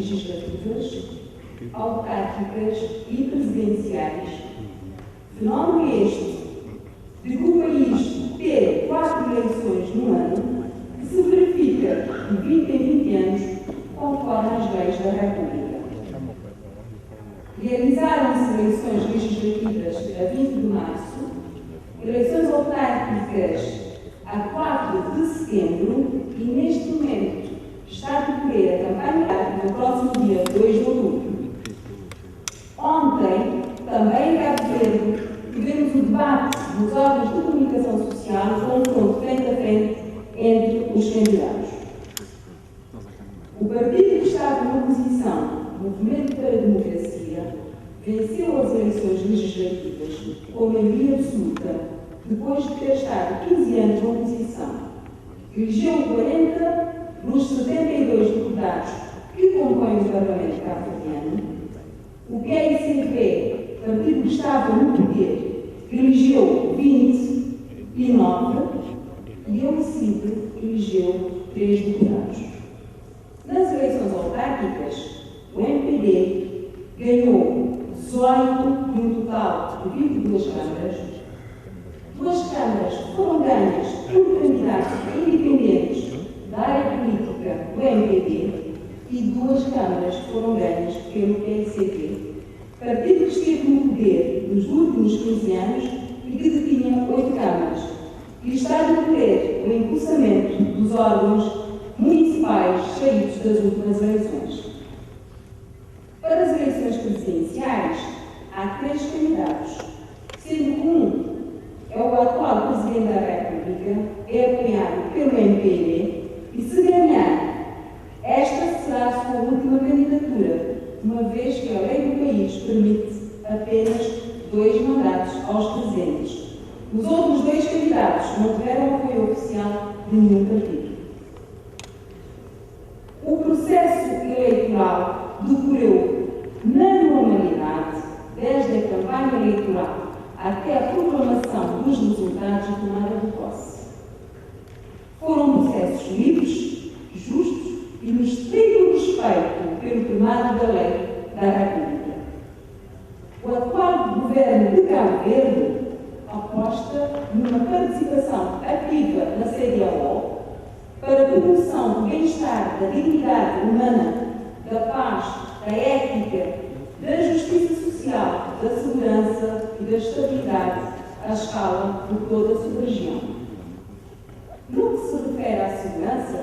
legislativas, autárquicas e presidenciais. Fenómeno este de que o país ter 4 eleições no ano, que se verifica de 20 em 20 anos, conforme as leis da República. Realizaram-se eleições legislativas a 20 de março, eleições autárquicas a 4 de setembro e, neste momento, está a decorrer a campanha no próximo dia 2 de outubro. Ontem, também em Cabo Verde, tivemos o debate nos órgãos de comunicação social, com um confronto frente a frente entre os candidatos. O partido que estava na oposição, Movimento para a Democracia, venceu as eleições legislativas com maioria absoluta, depois de ter estado 15 anos na oposição. Elegeu 40 dos 72 deputados que compõem o Parlamento cabo-verdiano. O PSCP, partido que estava no poder, elegeu 29 e o CID elegeu 3 deputados. Nas eleições autárquicas, o MPD ganhou 18 de um total de 22 câmaras. 2 câmaras foram ganhas por candidatos independentes da área política do MPD e 2 câmaras foram ganhas pelo PSCP, partido que esteve no poder nos últimos 15 anos e que detinha 8 câmaras, e está a decorrer o impulsamento dos órgãos municipais saídos das últimas eleições. Para as eleições presidenciais, há 3 candidatos, sendo que um é o atual Presidente da República, é apoiado pelo MPD, e se ganhar, esta será a sua última candidatura, uma vez que a lei do país permite apenas 2 mandatos aos presentes. Os outros 2 candidatos não tiveram apoio oficial de nenhum partido. O processo eleitoral decorreu na normalidade, desde a campanha eleitoral até a proclamação dos resultados e tomada de posse. Foram processos livres, justos e no estrito respeito pelo primado da lei da República. O atual governo de Cabo Verde aposta numa participação ativa na CDAO para a promoção do bem-estar, da dignidade humana, da paz, da ética, da justiça social, da segurança e da estabilidade à escala de toda a sua região. No que se refere à segurança,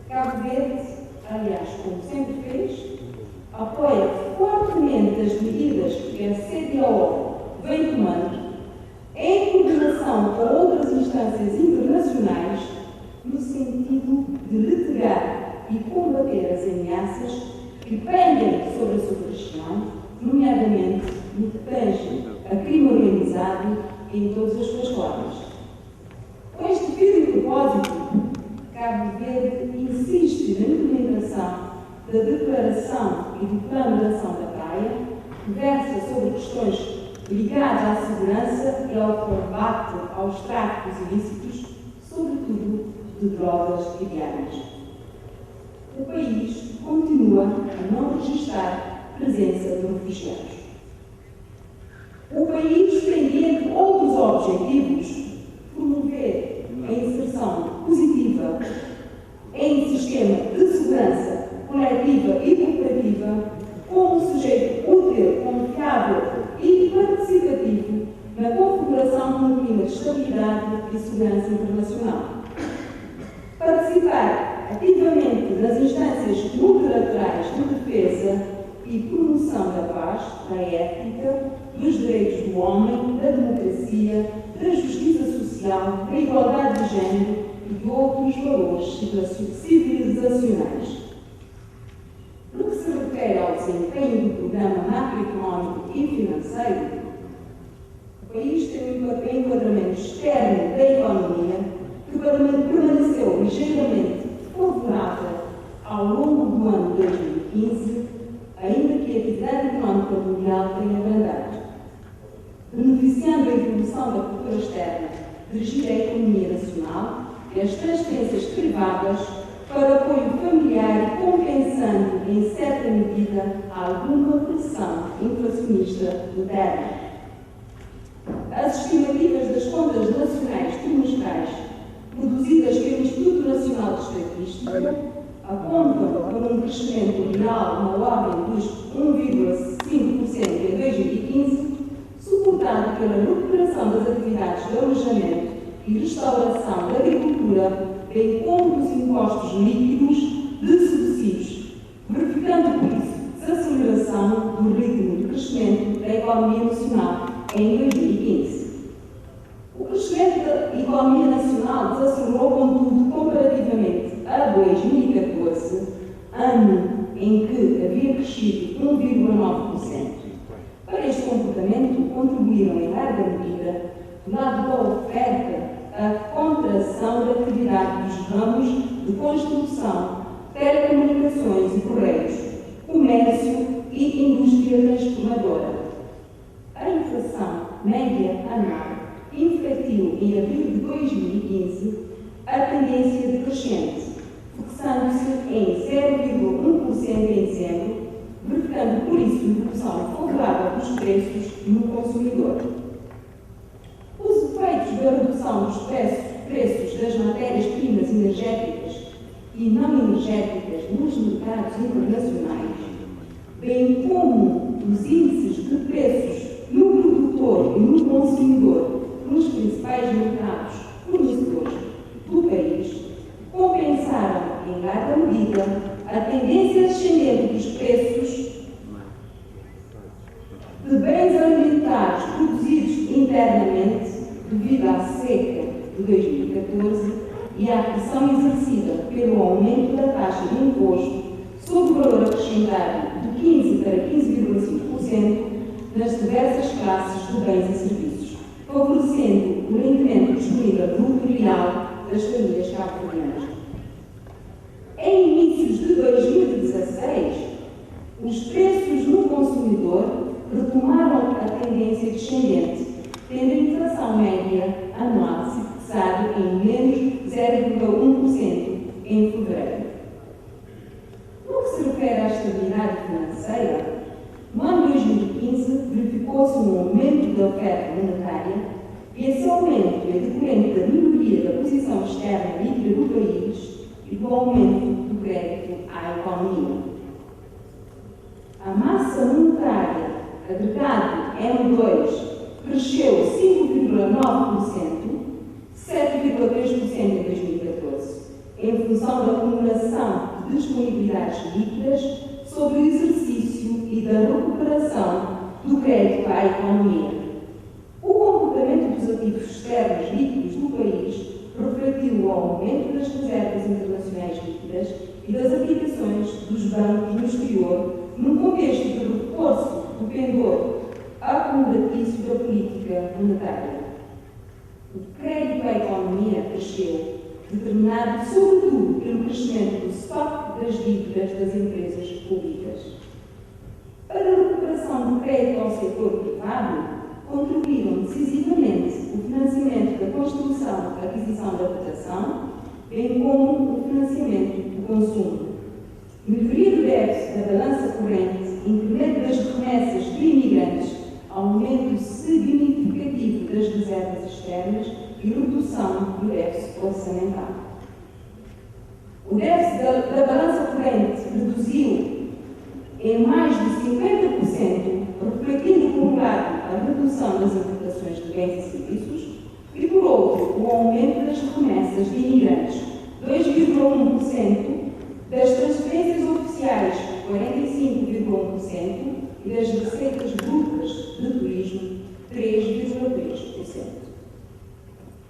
Cabo Verde, aliás, como sempre fez, apoia fortemente as medidas que a CDAO vem tomando, em coordenação com outras instâncias internacionais, no sentido de litigar e combater as ameaças que pendem sobre a sua região, nomeadamente no que tange a crime organizado em todas as suas formas. Com este firme propósito, Cabo Verde insiste na implementação da Declaração e do Plano de Ação da Praia, que versa sobre questões ligadas à segurança e ao combate aos tráficos ilícitos, sobretudo de drogas e de armas. O país continua a não registrar presença de refugiados. O país tem, entre outros objetivos, promover a inserção positiva em sistema de segurança coletiva e cooperativa como sujeito útil, confiável e participativo na configuração de um clima de estabilidade e segurança internacional. Participar ativamente nas instâncias multilaterais de defesa e promoção da paz, da ética, dos direitos do homem, da democracia, da justiça social, da igualdade de género e de outros valores civilizacionais. No que se refere ao desempenho do programa macroeconómico e financeiro, o país tem um enquadramento externo da economia que permaneceu ligeiramente favorável ao longo do ano de 2015, ainda que a atividade económica mundial tenha abrandado, beneficiando a evolução da cultura externa, dirigir a economia nacional e as transferências privadas para apoio familiar, compensando, em certa medida, alguma pressão inflacionista interna. As estimativas das contas nacionais trimestrais, produzidas pelo Instituto Nacional de Estatística, apontam para um crescimento real na ordem dos 1,5% em 2015, suportado pela recuperação das atividades de alojamento e restauração da agricultura, bem como dos impostos líquidos de subsídios, verificando por isso desaceleração do ritmo de crescimento da economia nacional em 2015. O crescimento da economia nacional desacelerou, contudo, comparativamente a 2014, ano em que havia crescido 1,9%. Para este comportamento, contribuíram em larga medida, do lado da oferta, a contração da atividade dos ramos de construção, telecomunicações e correios, comércio e indústria transformadora. A inflação média anual infletiu em abril de 2015 a tendência decrescente, fixando-se em 0,1% em dezembro, verificando por isso evolução favorável dos preços no consumidor. Os efeitos da redução dos preços das matérias-primas energéticas e não energéticas nos mercados internacionais, bem como os índices de preços no produtor e no consumidor nos principais mercados fornecedores do país, compensaram em larga medida a tendência ascendente dos preços de bens alimentares produzidos internamente devido à seca de 2014 e à pressão exercida pelo aumento da taxa de imposto sobre o valor acrescentado de 15% para 15,5% nas diversas classes de bens e serviços, favorecendo o rendimento disponível bruto real das famílias cabo-verdianas. Em inícios de 2016, os preços no consumidor retomaram a tendência descendente, tendo a inflação média anual se fixado em menos 0,1% em fevereiro. No que se refere à estabilidade financeira, no ano 2015 verificou-se um aumento da oferta monetária e esse aumento é decorrente da melhoria da posição externa líquida do país e do aumento do crédito à economia. A massa monetária agregado M2 cresceu 5,9%, 7,3% em 2014, em função da acumulação de disponibilidades líquidas sobre o exercício e da recuperação do crédito à economia. O comportamento dos ativos externos líquidos do país refletiu o aumento das reservas internacionais líquidas e das aplicações dos bancos no exterior, num contexto de reforço do pendor acumulatício da política monetária. O crédito à economia cresceu, determinado sobretudo pelo crescimento do estoque das dívidas das empresas públicas. Para a recuperação do crédito ao setor privado, contribuíram decisivamente o financiamento da construção, a aquisição da habitação, bem como o financiamento do consumo. Melhoria do déficit da balança corrente, incremento das remessas de imigrantes, aumento significativo das reservas externas e redução do déficit orçamental. O déficit da balança corrente reduziu em mais de 50%, refletindo, por um lado, a redução das importações de bens e serviços e, por outro, o aumento das remessas de imigrantes, 2,1%, das transferências oficiais, 45,1%, e das receitas brutas de turismo, 3,3%.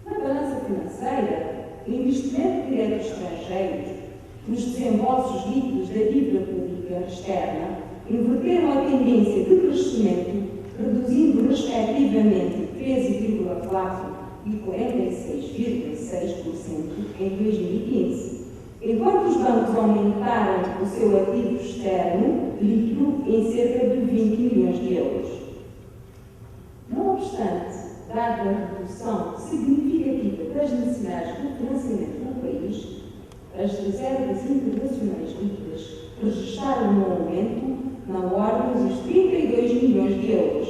Na balança financeira, o investimento direto estrangeiro nos desembolsos líquidos da dívida pública externa inverteram a tendência de crescimento, reduzindo respectivamente 13,4% e 46,6% em 2015, enquanto os bancos aumentaram o seu ativo externo líquido em cerca de 20 milhões de euros. Não obstante, dada a redução significativa das necessidades de financiamento no país, as reservas internacionais líquidas registraram um aumento na ordem dos 32 milhões de euros,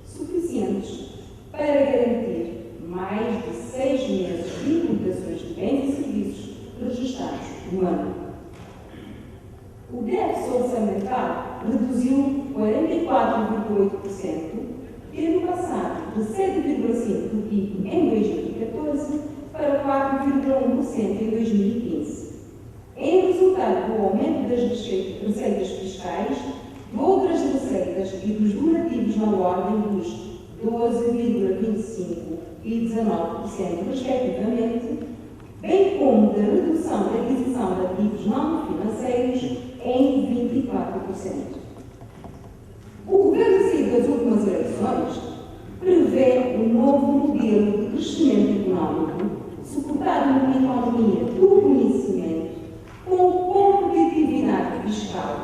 suficientes para garantir mais de 6 meses de importações de bens e serviços registrados no ano. O déficit orçamental reduziu 44,8%, tendo passado de 7,5% do PIB em 2014 para 4,1% em 2015. Em resultado do aumento das receitas fiscais, de outras receitas e dos donativos na ordem dos 12,25% e 19%, respectivamente, bem como da redução da aquisição de ativos não financeiros em 24%. O Governo saído das últimas eleições prevê um novo modelo de crescimento económico suportado numa economia do conhecimento com competitividade fiscal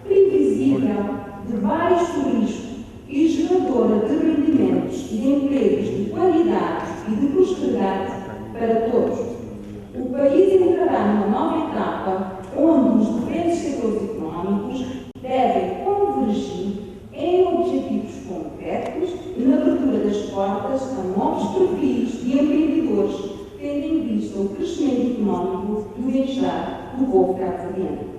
previsível, de baixo risco e geradora de rendimentos e de empregos de qualidade e de prosperidade para todos. O país entrará numa nova etapa onde os diferentes setores económicos devem convergir em objetivos concretos e na abertura das portas a novos perfis de empreendedores, tendo em vista o crescimento económico e o bem-estar do povo cabo-verdiano.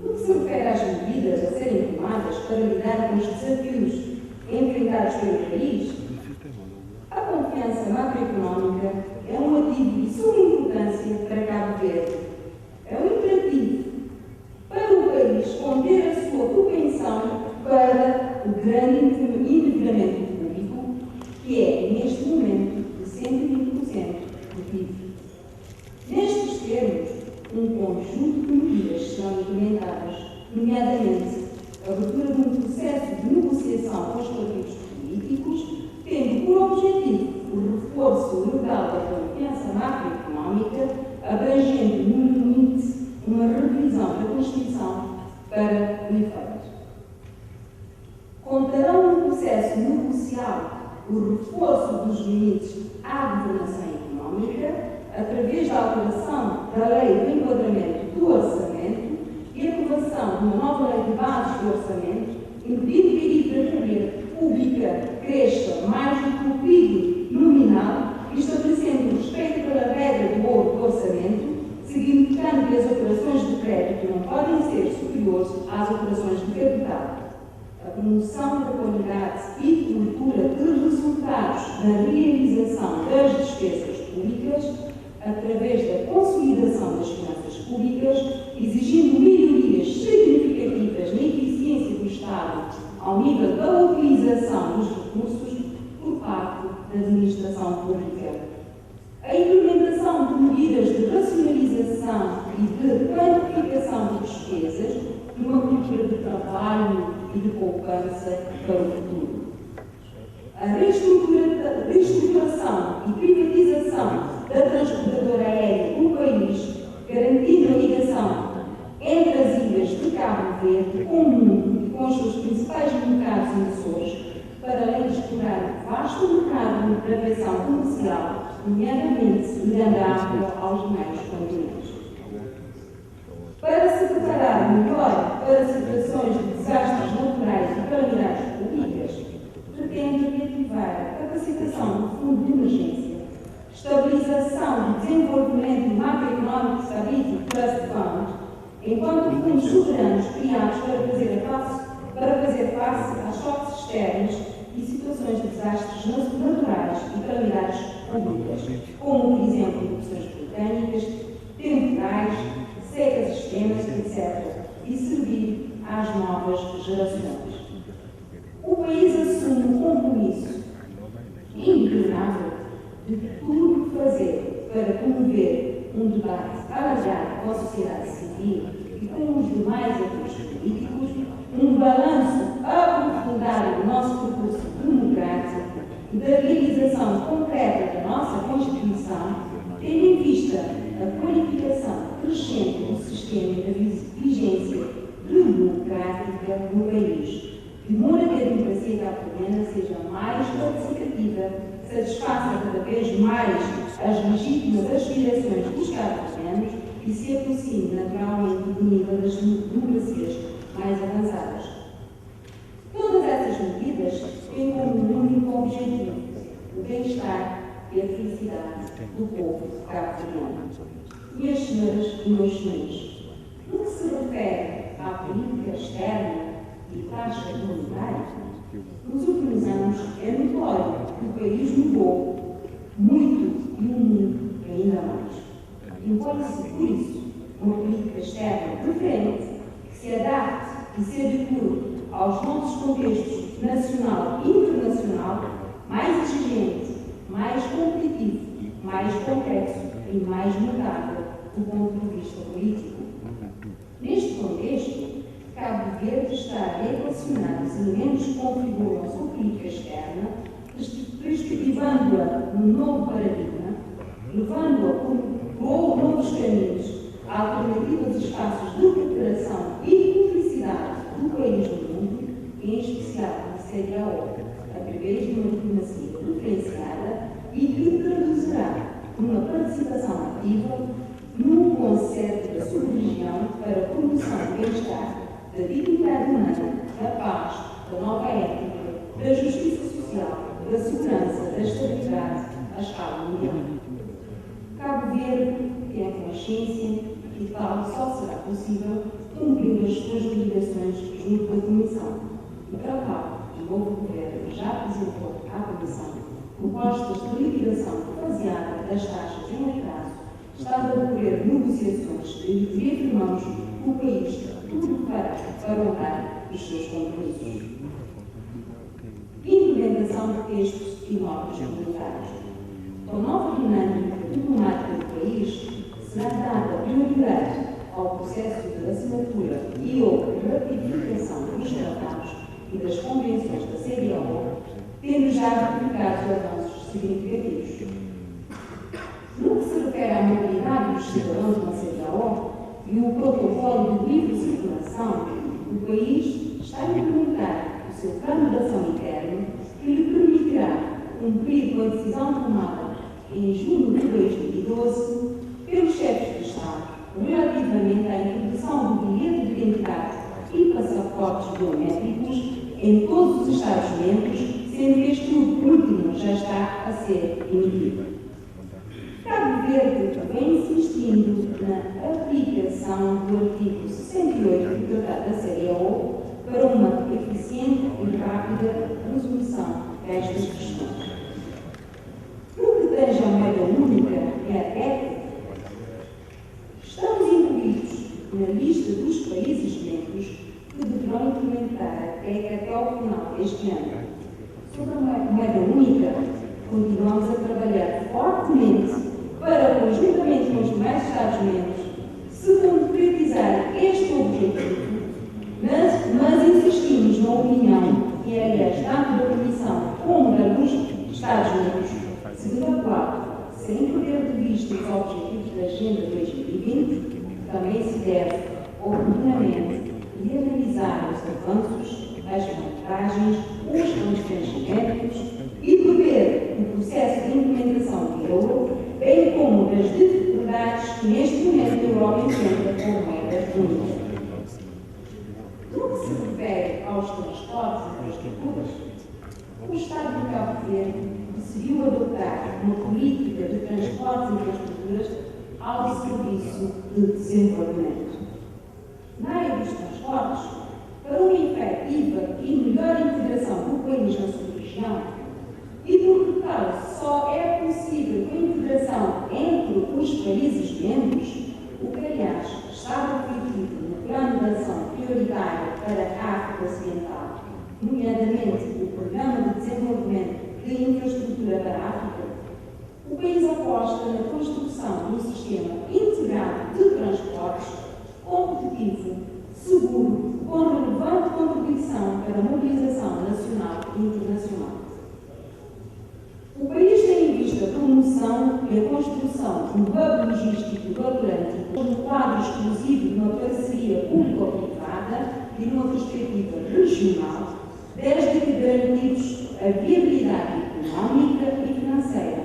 No que se refere às medidas a serem tomadas para lidar com os desafios enfrentados pelo país, a confiança macroeconómica é um ativo de suma importância para Cabo Verde. É um imperativo para o país conter a sua propensão para o grande endividamento público, que é, neste momento, de 120% do PIB. Nestes termos, um conjunto de medidas serão implementadas, nomeadamente a abertura de um processo de negociação com os partidos políticos, tendo por objetivo o reforço legal da confiança macroeconómica, abrangendo no limite uma revisão da Constituição para o efeito. Contarão no processo negocial o reforço dos limites à governação económica, através da alteração da lei do enquadramento do orçamento e aprovação de uma nova lei de bases do orçamento, impedindo que a dívida pública cresça mais do que o PIB nominal, estabelecendo respeito pela regra do ouro do orçamento, significando que as operações de crédito não podem ser superiores às operações de capital. A promoção da qualidade e cultura de resultados na realização das despesas públicas, através da consolidação das finanças públicas, exigindo melhorias significativas na eficiência do Estado ao nível da utilização dos recursos por parte da administração pública. A implementação de medidas de racionalização e de quantificação de despesas, de uma cultura de trabalho e de poupança para o futuro. A reestruturação e privatização da transportadora aérea do país, garantindo a ligação entre as ilhas de Cabo Verde com o mundo e com os seus principais mercados emissores, para além de explorar o vasto mercado de navegação comercial, nomeadamente dando água aos demais continentes. Para se preparar melhor para situações de desastres naturais e calamidades públicas, pretende reativar a capacitação do Fundo de Emergência, estabilização e desenvolvimento macroeconómico estadístico Trust Fund, enquanto fundos soberanos criados para fazer face a choques externos e situações de desastres naturais e calamidades públicas, como, por exemplo, erupções vulcânicas, temporais, secas extremas, etc., e servir às novas gerações. O país assume um compromisso inquestionável de tudo fazer para promover um debate alargado com a sociedade civil e com os demais atores políticos, um balanço aprofundado do nosso percurso democrático e da realização concreta da nossa Constituição, tendo em vista a qualificação crescente do sistema de vigência democrática no país, de modo que a democracia cabo-verdiana seja mais participativa, satisfaça cada vez mais as legítimas aspirações dos cabo-verdianos anos e se aproxime naturalmente do nível das democracias mais avançadas. Todas essas medidas têm como único objetivo o bem-estar e a felicidade do povo cabo-verdiano. Minhas senhoras e meus senhores, no que se refere à política externa e taxa comunitária, nos últimos anos é notório que o país mudou muito e o mundo ainda mais. Impõe-se, por isso, uma política externa diferente, que se adapte e se adeque aos novos contextos nacional e internacional, mais exigente, mais competitivo, mais complexo e mais mutável do ponto de vista político. Neste contexto, Cabo Verde está a equacionar os elementos que configuram a sua política externa, perspectivando-a num novo paradigma, levando-a por novos caminhos, alternativas e espaços de cooperação e cumplicidade do país no mundo, em especial na CEDEAO, através de uma diplomacia diferenciada e que traduzirá uma participação ativa num conceito da sub-região para a promoção do bem-estar, da dignidade humana, da paz, da nova ética, da justiça social, da segurança, da estabilidade à escala mundial. Cabo Verde tem a consciência que tal só será possível cumprindo as suas obrigações junto da Comissão, e para tal o novo governo já apresentou à Comissão propostas de liquidação faseada das taxas em atraso, estado a decorrer negociações e reafirmamos que o país tudo para honrar os seus compromissos. Implementação de textos e normas comunitárias. Com a nova dinâmica diplomática do país, será dada prioridade ao processo de assinatura e ou ratificação dos tratados e das convenções da CEDEAO, tendo já verificado avanços significativos. No que se refere à mobilidade dos cidadãos na CEDEAO e o protocolo de livre circulação, o país está a implementar o seu plano de ação interno que lhe permitirá cumprir com a decisão tomada em junho de 2012 pelos chefes de Estado relativamente à introdução do bilhete de identidade e passaportes biométricos em todos os Estados-membros, sendo que este último já está a ser emitido. Cabo Verde vem insistindo na aplicação do artigo 68 do Tratado da CEDEAO para uma eficiente e rápida resolução destas questões. No que tange à moeda única e à TEC, estamos incluídos na lista dos países membros que deverão implementar a TEC até ao final deste ano. Sobre a moeda única, continuamos a trabalhar fortemente para, conjuntamente com os demais Estados-membros, se concretizar este objetivo, mas insistimos na opinião, e aliás, tanto da Comissão como dos Estados-membros, segundo a qual, sem perder de vista os objetivos da Agenda 2020, também se deve, oportunamente, reanalisar os avanços, as vantagens, os constrangimentos e prever o processo de implementação do euro, bem como das dificuldades que neste momento a Europa enfrenta com a moeda única. No que se refere aos transportes e infraestruturas, o Estado de Cabo Verde decidiu adotar uma política de transportes e infraestruturas ao serviço de desenvolvimento. Na área dos transportes, para uma efetiva e melhor integração do país na sua região, e porque tal só é possível com a integração entre os países membros, o que, aliás, está refletido no Plano de Ação Prioritário para a África Ocidental, nomeadamente o Programa de Desenvolvimento de Infraestrutura para a África, o país aposta na construção de um sistema integrado de transportes competitivo, seguro, com relevante contribuição para a mobilização nacional e internacional. O país tem em vista a promoção e a construção de um hub logístico do Atlântico no quadro exclusivo de uma parceria público-privada e de uma perspectiva regional, desde que garantidos a viabilidade económica e financeira,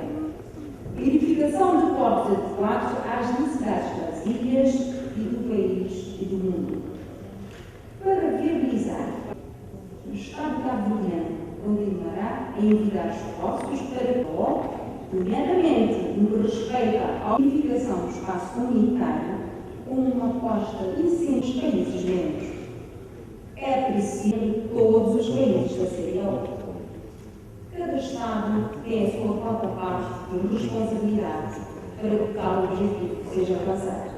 verificação de portos adequados às necessidades da das ilhas e do país e do mundo. Para viabilizar, o Estado cabo-verdiano continuará a envidar esforços para que, nomeadamente no que respeita à unificação do espaço comunitário, com uma aposta incessante dos países membros. É preciso todos os países da CDAO. Cada Estado tem a sua própria parte de responsabilidade para que tal objetivo seja alcançado.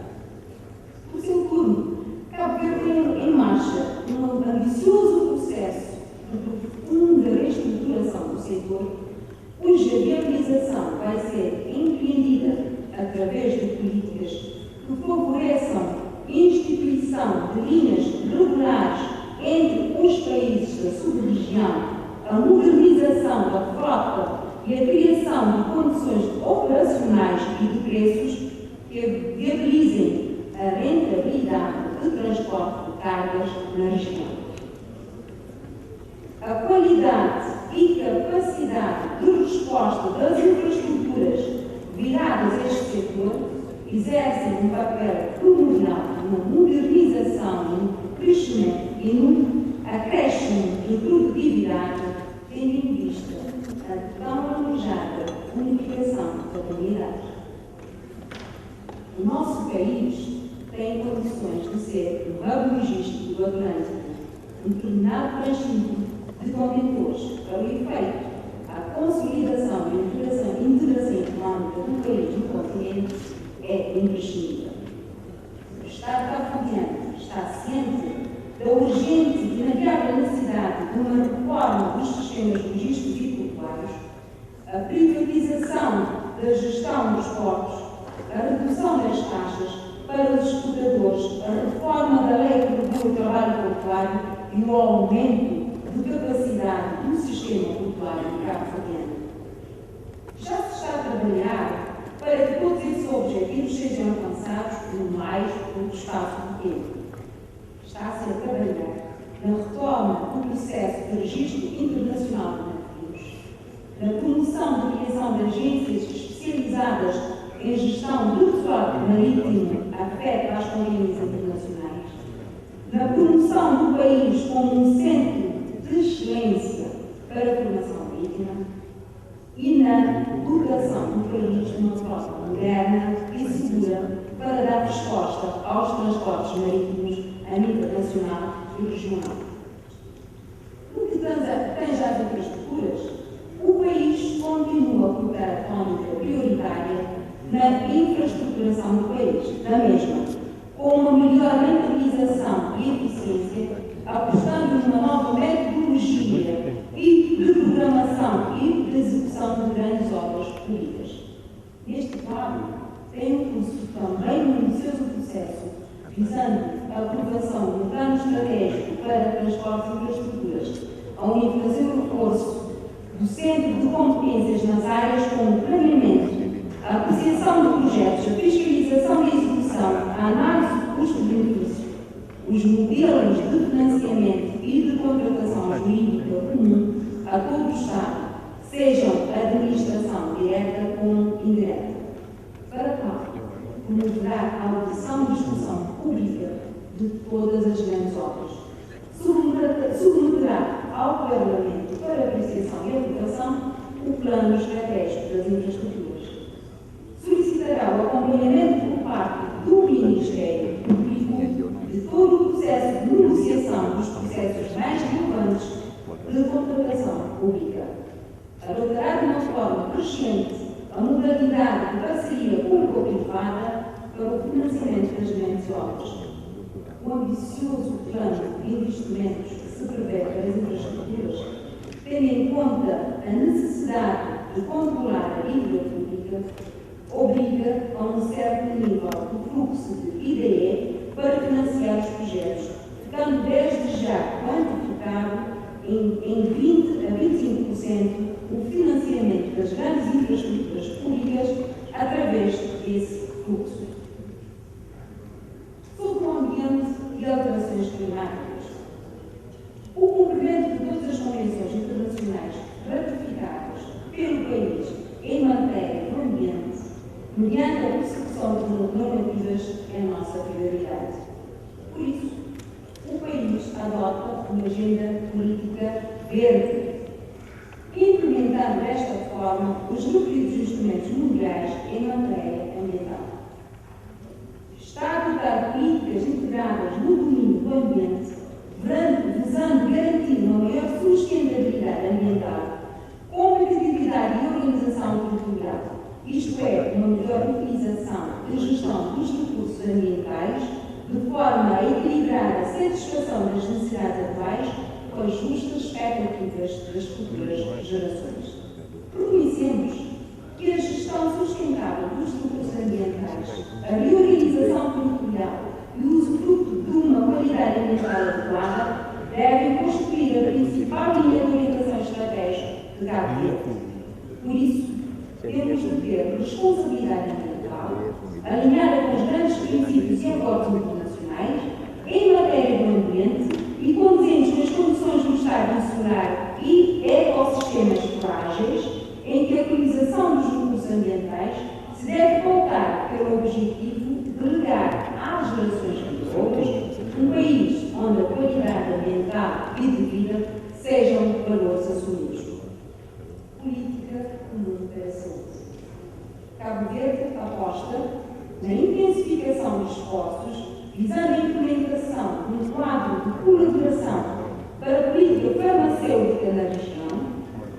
Por seu turno, Cabo Verde tem em marcha um ambicioso processo de profunda reestruturação do setor, cuja viabilização vai ser empreendida através de políticas que favoreçam a instituição de linhas regulares entre os países da sub-região, a modernização da frota e a criação de condições operacionais e de preços que viabilizem a rentabilidade de transporte de cargas na região. A qualidade e capacidade de resposta das infraestruturas viradas a este setor exercem um papel primordial na modernização, no crescimento e no acréscimo de produtividade, tendo em vista a tão almejada unificação da comunidade. O nosso país tem condições de ser um hub logístico do Atlântico, um terminado transito de contentores para o efeito, a consolidação e a integração económica do país no continente é imprescindível. O Estado cabo-verdiano está ciente da urgente e inevitável necessidade de uma reforma dos sistemas logísticos e portuários, a privatização da gestão dos portos, a redução das taxas para os exportadores, a reforma da lei que regula o trabalho portuário e o aumento de capacidade do sistema portuário cabo-verdiano. Já se está a trabalhar para que todos esses objetivos sejam alcançados no mais curto espaço de tempo. Está-se a trabalhar na retoma do processo de registro internacional de navios, na promoção da criação de agências especializadas em gestão de pessoal marítimo afeta às companhias internacionais, na promoção do país como um centro de excelência para a formação marítima e na dotação do país de uma frota moderna e segura para dar resposta aos transportes marítimos a nível nacional e regional. No que tange às infraestruturas, o país continua a colocar a tónica prioritária na infraestruturação do país, da mesma, com uma melhor rentabilização e eficiência, apostando numa nova metodologia e de programação e de execução de grandes obras públicas. Neste quadro, tem um curso também um ambicioso processo visando a aprovação de um plano estratégico para transportes e infraestruturas, onde fazer o reforço do Centro de Competências nas áreas como o planeamento, a apreciação de projetos, a fiscalização e a execução, a análise do custo-benefício, os modelos de financiamento e de contratação jurídica comum a todo o Estado, sejam administração direta como indireta. Para tal, promoverá a audição e discussão pública de todas as grandes obras. Submeterá ao Parlamento para apreciação e aprovação o plano estratégico das infraestruturas. Solicitará o acompanhamento por parte do Ministério Público de todo o processo de negociação dos processos mais relevantes de contratação pública. Adotará de uma forma crescente a modalidade de parceria público-privada para o financiamento das grandes obras. O ambicioso plano de investimentos que se prevê para as infraestruturas, tendo em conta a necessidade de controlar a dívida pública, obriga a um certo nível de fluxo de IDE para financiar os projetos, ficando desde já quantificado em 20% a 25% o financiamento das grandes infraestruturas públicas através desse fluxo. Sobre o ambiente e alterações climáticas, o cumprimento de todas as convenções internacionais ratificadas pelo país em matéria do ambiente mediante a persecução de normativas, é a nossa prioridade. Por isso, o país adota uma agenda política verde, implementando desta forma os referidos instrumentos mundiais em matéria ambiental. Está a adotar políticas integradas no domínio do ambiente, visando garantir uma maior sustentabilidade ambiental, competitividade e organização territorial, isto é, uma melhor utilização e gestão dos recursos ambientais, de forma a equilibrar a satisfação das necessidades atuais com as justas expectativas das futuras gerações. Reconhecemos que a gestão sustentável dos recursos ambientais, a reorganização territorial e o usufruto de uma qualidade ambiental adequada devem constituir a principal linha de orientação estratégica de Cabo Verde. Por isso, temos de ter responsabilidade ambiental, alinhada com os grandes princípios e acordos internacionais, em matéria do ambiente e conduzentes nas condições do Estado de assegurar e ecossistemas frágeis, em que a utilização dos recursos ambientais se deve pautar pelo objetivo de legar às gerações futuras um país onde a qualidade ambiental e de vida sejam valores assumidos. Política comum para a saúde. Cabo Verde aposta na intensificação dos esforços visando a implementação de um quadro de colaboração para a política farmacêutica na região,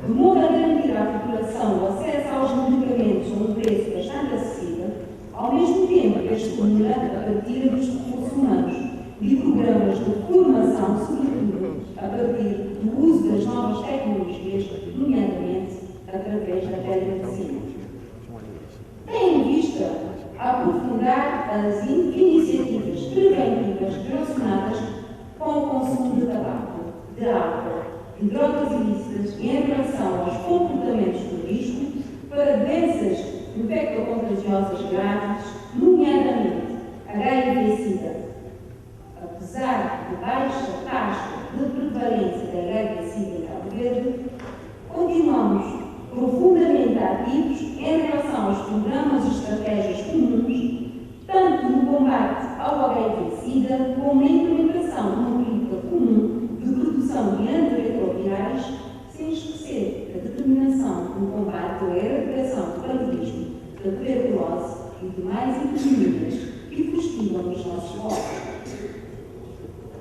de modo a garantir à população o acesso aos medicamentos a um preço bastante acessível, ao mesmo tempo que estimula a partilha dos recursos humanos e programas de formação, sobretudo a partir do uso das novas tecnologias, nomeadamente através da telemedicina. Tem em vista aprofundar as iniciativas preventivas relacionadas com o consumo de tabaco, de álcool, de drogas ilícitas em relação aos comportamentos de risco para doenças infecto-contagiosas graves, nomeadamente HIV-Sida. Apesar de baixa taxa de prevalência da HIV-Sida em Cabo Verde, continuamos profundamente ativos em relação aos programas e estratégias comuns, tanto no combate ao HIV-Sida como na implementação de uma política comum de produção de antirretrovirais, sem esquecer a determinação no combate à erradicação do paludismo, da tuberculose e demais epidemias que fustigam os nossos povos.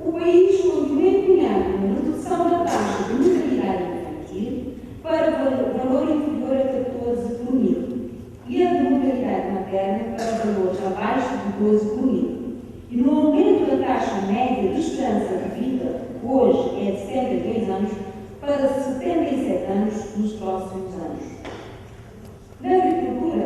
O país continua empenhado na redução da taxa de mortalidade infantil para valor inferior a 14 por mil e a de mortalidade materna para valores abaixo de 12 por mil. E no aumento da taxa média de esperança de vida, hoje é de 72 anos, para 77 anos nos próximos anos. Na agricultura,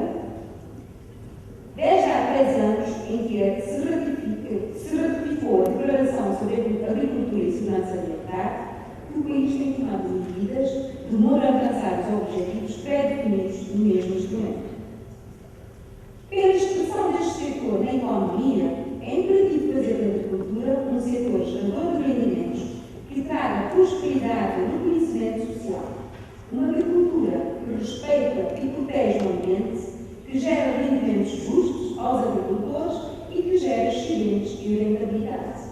desde há 3 anos em que se ratificou a Declaração sobre a Agricultura e Segurança Alimentar, o país tem tomado medidas de modo a alcançar os objetivos pré-definidos no mesmo instrumento. Pela expressão deste setor na economia, é imperativo fazer da agricultura um setor gerador de rendimentos que traga prosperidade e reconhecimento social. Uma agricultura que respeita e protege o ambiente, que gera rendimentos justos aos agricultores e que gera excedentes e rentabilidade.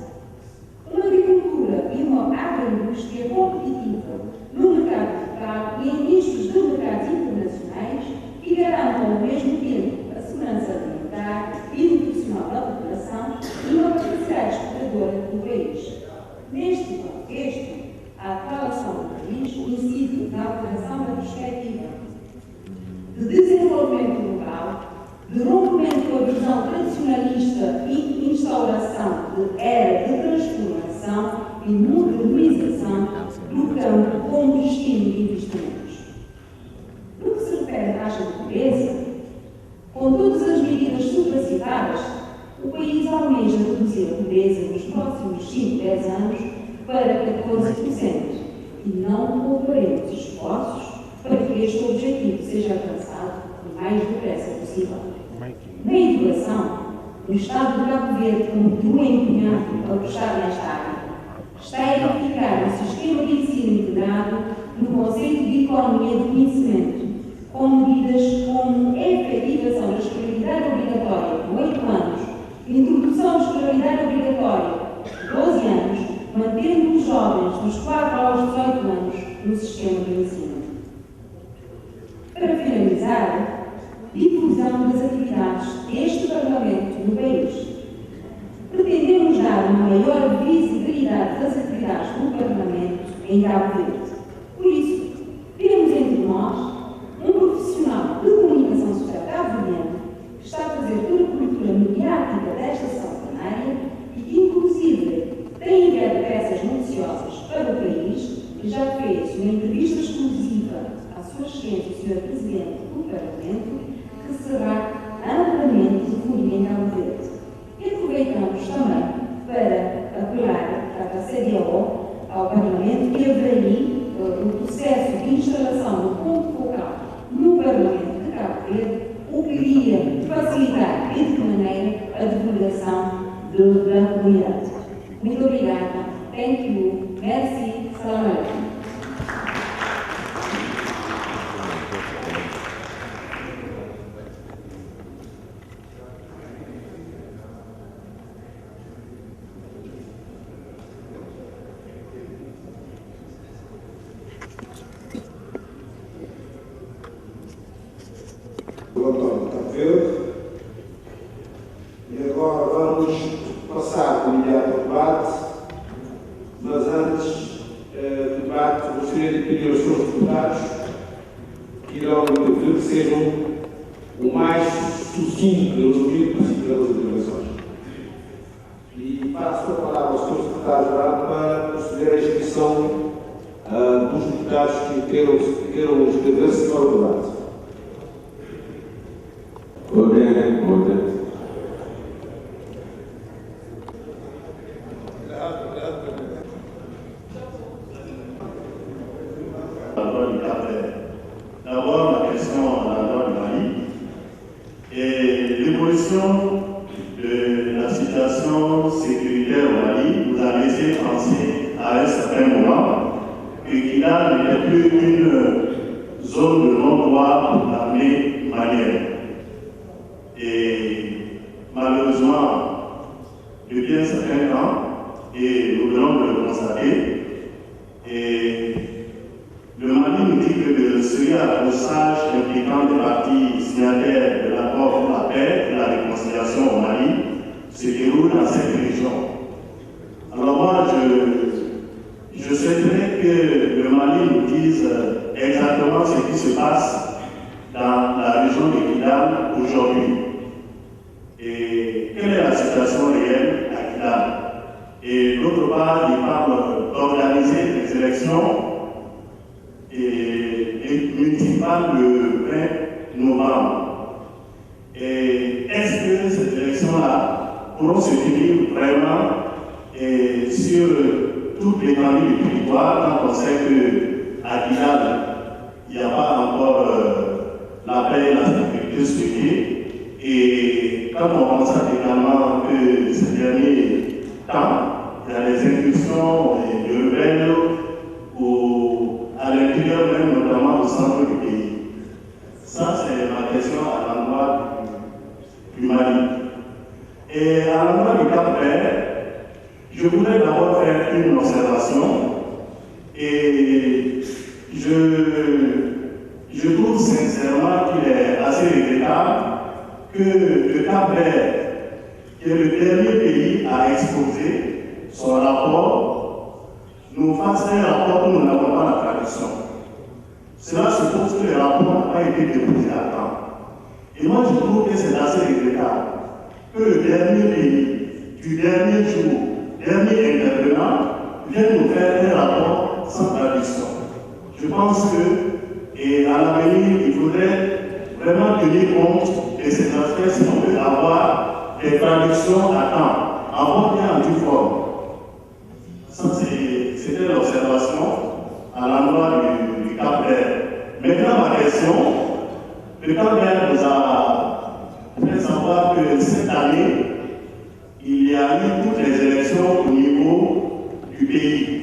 Uma agricultura e uma agroindústria competitiva no mercado local e em nichos de mercados internacionais que garantam ao mesmo tempo a segurança alimentar e nutricional da população e uma capacidade exportadora do país. Neste contexto, a atual ação do país incide na alteração da perspectiva de desenvolvimento local, de rompimento com a visão tradicionalista e instauração de era de transformação e modernização do campo como destino de investimentos. No que se refere à taxa de pobreza, com todas as medidas supracitadas, o país almeja reduzir a pobreza nos próximos 5, 10 anos para 14% e não pouparemos esforços para que este objetivo seja alcançado o mais depressa possível. Na educação, o Estado de Cabo Verde continua empenhado a puxar nesta área. Está a edificar um sistema de ensino integrado no conceito de economia do conhecimento, com medidas como a efetivação das prioridades escolaridade obrigatória, 12 anos, mantendo os jovens dos 4 aos 18 anos no sistema de ensino. Para finalizar, difusão das atividades deste Parlamento no país. Pretendemos dar uma maior visibilidade das atividades do Parlamento em Cabo Verde. Por isso, temos entre nós um profissional de comunicação social cabo-verdiano que está a fazer toda a cobertura mediática desta sessão plenária e que, inclusive, tem enviado peças noticiosas para o país, que já fez uma entrevista exclusiva à sua excelência, o Sr. Presidente do Parlamento, que será amplamente difundida em Cabo Verde. E aproveitamos também para apelar à CDO, ao Parlamento, que avalie o processo de instalação do ponto focal no Parlamento de Cabo Verde, o que iria facilitar e de que maneira a divulgação da comunidade. Muito obrigada. Thank you. Merci. Salam alaikum. Do António Cabo Verde. E agora vamos passar de imediato ao debate, mas antes do debate gostaria de pedir aos senhores deputados que irão intervir que sejam o mais sucinto resumido possível das intervenções. E passo a palavra aos senhores deputados para proceder à inscrição dos deputados que queiram inscrever-se para o debate. Order. D'abord, la question à la loi du Mali et l'évolution de la situation sécuritaire au Mali nous a laissé penser à un certain moment que Kidal n'était plus une zone de non-droit pour l'armée malienne. Et malheureusement, depuis un certain temps, et nous venons de le constater, et le Mali nous dit que le serait à l'ossage impliquant des parties signataires de l'accord pour la paix et la réconciliation au Mali se déroule dans cette région. Alors moi, je souhaiterais que le Mali nous dise exactement ce qui se passe dans la région de Kidal aujourd'hui. Et quelle est la situation réelle à Kidal? Et d'autre part, il parle d'organiser des élections municipales le 20 novembre. Et est-ce que ces élections-là pourront se tenir vraiment sur toute l'étendue du territoire quand on sait qu'à Kidal, il n'y a pas encore la paix et la sécurité souhaitée? Et quand on constate également que ces derniers temps, il y a des incursions de rebelles à l'intérieur même, notamment au centre du pays. Ça, c'est ma question à l'endroit du Mali. Et à l'endroit du Cap-Vert, je voudrais d'abord faire une observation. Et je trouve sincèrement qu'il est assez regrettable que le Cap-Vert, qui est le dernier pays à exposer son rapport, nous fasse un rapport où nous n'avons pas la traduction. Cela suppose que le rapport n'a pas été déposé à temps. Et moi, je trouve que c'est assez regrettable que le dernier pays, du dernier jour, dernier intervenant, vienne nous faire un rapport sans traduction. Je pense que, et à l'avenir, il faudrait vraiment tenir compte de cet aspect si on veut avoir des traductions à temps, en bonne et en due forme. Ça, c'était l'observation à l'endroit du Cap-Vert. Maintenant, ma question, le Cap-Vert nous a fait savoir que cette année, il y a eu toutes les élections au niveau du pays.